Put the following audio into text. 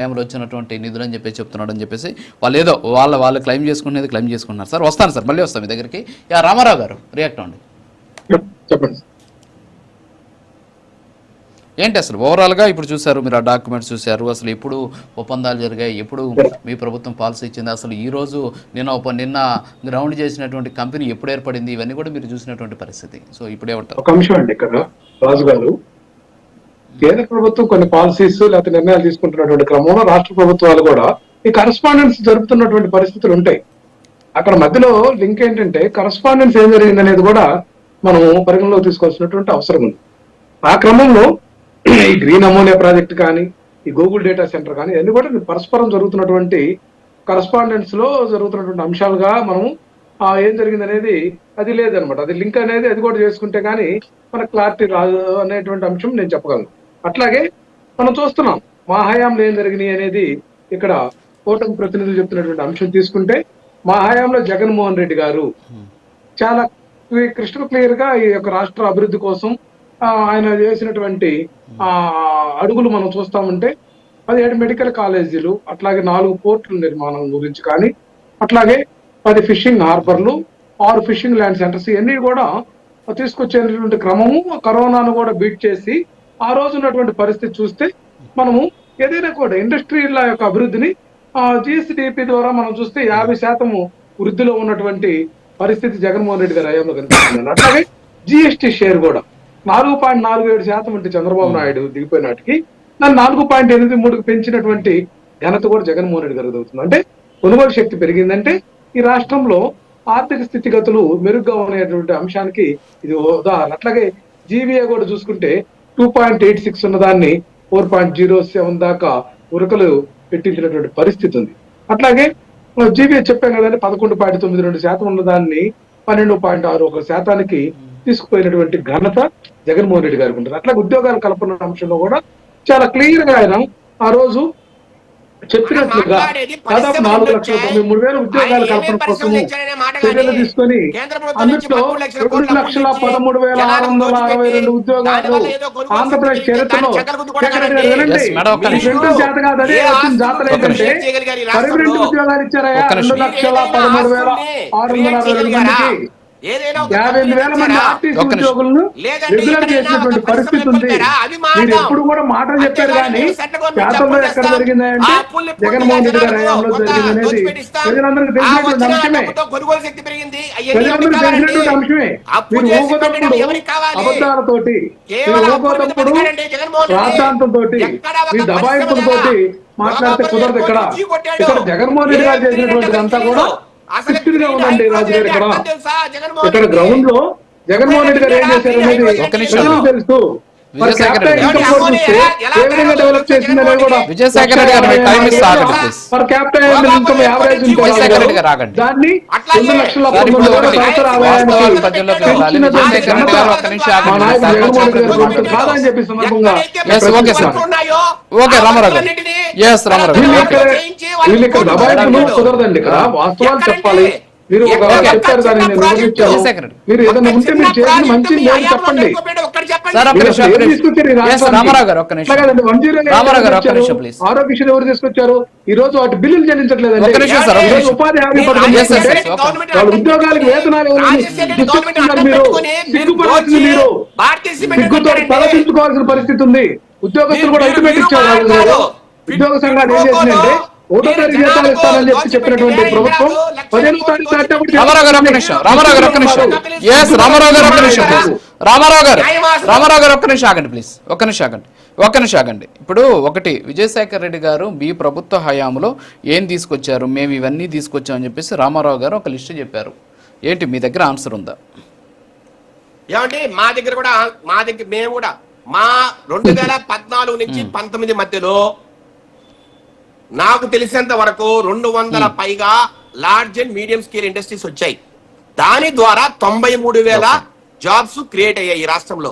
వచ్చినటువంటి నిధులు అని చెప్పేసి చెప్తున్నాడు అని చెప్పేసి వాళ్ళు ఏదో వాళ్ళు క్లెయిమ్ చేసుకునేది క్లెయిమ్ చేసుకుంటున్నారు సార్. వస్తాను సార్, మళ్ళీ వస్తాం మీ దగ్గరికి. రామారావు గారు రియాక్ట్ అవ్వండి. చెప్పండి. ఏంటి అసలు ఓవరాల్గా ఇప్పుడు చూశారు మీరు, ఆ డాక్యుమెంట్స్ చూశారు, అసలు ఎప్పుడు ఒప్పందాలు జరిగాయి, ఎప్పుడు మీ ప్రభుత్వం పాలసీ ఇచ్చింది, అసలు ఈ రోజు నిన్న గ్రౌండ్ చేసినటువంటి కంపెనీ ఎప్పుడు ఏర్పడింది, ఇవన్నీ కూడా మీరు చూసినటువంటి పరిస్థితి. సో ఇప్పుడు ఏమంటారు? ఒక అంశం అండి ఇక్కడ రాజు గారు, కేంద్ర ప్రభుత్వం కొన్ని పాలసీస్ లేకపోతే నిర్ణయాలు తీసుకుంటున్నటువంటి క్రమంలో రాష్ట్ర ప్రభుత్వాలు కూడా ఈ కరస్పాండెన్స్ జరుపుతున్నటువంటి పరిస్థితులు ఉంటాయి. అక్కడ మధ్యలో లింక్ ఏంటంటే కరస్పాండెన్స్ ఏం జరిగింది అనేది కూడా మనం పరిగణలోకి తీసుకోవాల్సినటువంటి అవసరం ఉంది. ఆ క్రమంలో ఈ గ్రీన్ అమోనియా ప్రాజెక్ట్ కానీ ఈ గూగుల్ డేటా సెంటర్ కానీ అన్ని కూడా పరస్పరం జరుగుతున్నటువంటి కరస్పాండెన్స్ లో జరుగుతున్నటువంటి అంశాలుగా మనం ఏం జరిగింది అనేది అది లేదనమాట. అది లింక్ అనేది అది కూడా చేసుకుంటే కానీ మనకు క్లారిటీ రాదు అనేటువంటి అంశం నేను చెప్పగలను. అట్లాగే మనం చూస్తున్నాం మా హయాంలో ఏం జరిగినాయి అనేది ఇక్కడ కూటమి ప్రతినిధులు చెప్తున్నటువంటి అంశం తీసుకుంటే, మా హయాంలో జగన్మోహన్ రెడ్డి గారు చాలా క్రిస్టల్ క్లియర్ గా ఈ యొక్క రాష్ట్ర అభివృద్ధి కోసం ఆయన చేసినటువంటి అడుగులు మనం చూస్తామంటే 17 మెడికల్ కాలేజీలు, అట్లాగే 4 పోర్టుల నిర్మాణం గురించి కానీ, అట్లాగే 10 ఫిషింగ్ హార్బర్లు, 6 ఫిషింగ్ ల్యాండ్ సెంటర్స్ ఇవన్నీ కూడా తీసుకొచ్చేటువంటి క్రమము కరోనాను కూడా బీట్ చేసి ఆ రోజు ఉన్నటువంటి పరిస్థితి చూస్తే మనము ఏదైనా కూడా ఇండస్ట్రీల యొక్క అభివృద్ధిని జీఎస్టీపీ ద్వారా మనం చూస్తే 50% వృద్ధిలో ఉన్నటువంటి పరిస్థితి జగన్మోహన్ రెడ్డి గారి హయాంలో కనిపిస్తుంది. అట్లాగే జిఎస్టీ షేర్ కూడా 4.47% అంటే చంద్రబాబు నాయుడు దిగిపోయిన నాటికి దాన్ని 4.83కి పెంచినటువంటి ఘనత కూడా జగన్మోహన్ రెడ్డి గారికి అవుతుంది. అంటే కొనుగోలు శక్తి పెరిగిందంటే ఈ రాష్ట్రంలో ఆర్థిక స్థితిగతులు మెరుగ్గా ఉండేటువంటి అంశానికి ఇది ఉదాహరణ. అట్లాగే జీవీఏ కూడా చూసుకుంటే 2.86 ఉన్నదాన్ని 4.07 దాకా ఉరకలు పెట్టించినటువంటి పరిస్థితి ఉంది. అట్లాగే జీవీఏ చెప్పాం కదండి 11.92% ఉన్నదాన్ని 12.61% తీసుకుపోయినటువంటి ఘనత జగన్మోహన్ రెడ్డి గారికి ఉంటుంది. అట్లాగే ఉద్యోగాల కల్పన అంశంలో కూడా చాలా క్లియర్ గా ఆయన ఆ రోజు చెప్పినట్లుగా దాదాపు 4,93,000 ఉద్యోగాల కల్పన కోసం చర్యలు తీసుకొని అందులో 2,13,662 ఉద్యోగాలు ఆంధ్రప్రదేశ్ చరిత్రలో జాతర ఏంటంటే పర్మనెంట్ ఉద్యోగాలు ఇచ్చారయ్యా 2,13,662 మందికి. 58,000 మంది ఆర్టీసీ ఉద్యోగులను రెగ్యులర్ చేసినటువంటి పరిస్థితి ఉంది. మీరు ఎప్పుడు కూడా మాటలు చెప్పారు కానీ శాతంలో ఎక్కడ జరిగిందంటే జగన్మోహన్ రెడ్డి గారి హయాంలో జరిగిందనేది ప్రజలందరికీ తెలిసినటువంటి అంశమే. ప్రజలందరికీ తెలిసినటువంటి అంశమే. మీరు ఊగోతప్పుడు అబద్ధాలతోటి, మీరు ఊగోతప్పుడు రాద్ధాంతంతో, మీ దబాయింపులతోటి మాట్లాడితే కుదరదు. ఇక్కడ జగన్మోహన్ రెడ్డి గారు చేసినటువంటిది అంతా కూడా గా ఉందండి రాజుగారు. ఇక్కడ గ్రౌండ్ లో జగన్మోహన్ రెడ్డి గారు ఏం చేశారు అనేది తెలుసు. డెవలప్ చేసిందనే కూడా దాన్ని 2,00,13,662 కాదని చెప్పి సందర్భంగా వీళ్ళు ఇక్కడ దబాయింపులు కుదరదండి. ఇక్కడ వాస్తవాలు చెప్పాలి. మీరు చెప్పారు దాన్ని నేను వివరించాను. మీరు ఏదైనా ఉంటే మీరు చేసిన మంచి నేను చెప్పండి. ఆరోగ్యశ్రీ ఎవరు తీసుకొచ్చారు? ఈ రోజు వాటి బిల్లులు చెల్లించట్లేదండి. ఉపాధి హామీ పథకం వాళ్ళ ఉద్యోగాలకు వేతనాలు తీసుకొస్తున్నారు. మీరు సిగ్గుపడాల్సింది, మీరు సిగ్గుతో తలదించుకోవాల్సిన పరిస్థితి ఉంది. ఉద్యోగస్తులు కూడా అల్టిమేట్ ఇచ్చారు. ఉద్యోగ సంఘాలు ఏం చేసిందంటే 1వ తారీఖు జీతాలు ఇస్తానని చెప్పినటువంటి ప్రభుత్వం 15వ తారీఖు ఒక్క నిమిషం ఆగండి. ఇప్పుడు ఒకటి విజయసాగర్ రెడ్డి గారు మీ ప్రభుత్వ హయాంలో ఏం తీసుకొచ్చారు, మేము ఇవన్నీ తీసుకొచ్చామని చెప్పేసి రామారావు గారు ఒక లిస్ట్ చెప్పారు. ఏంటి మీ దగ్గర ఆన్సర్ ఉందా? ఏమంటే మా దగ్గర మేము కూడా మా 2014 నుంచి 19 మధ్యలో నాకు తెలిసినంత వరకు 200 పైగా large and medium scale industries వచ్చాయి. దాని ద్వారా 93,000 జాబ్స్ క్రియేట్ అయ్యాయి ఈ రాష్ట్రంలో.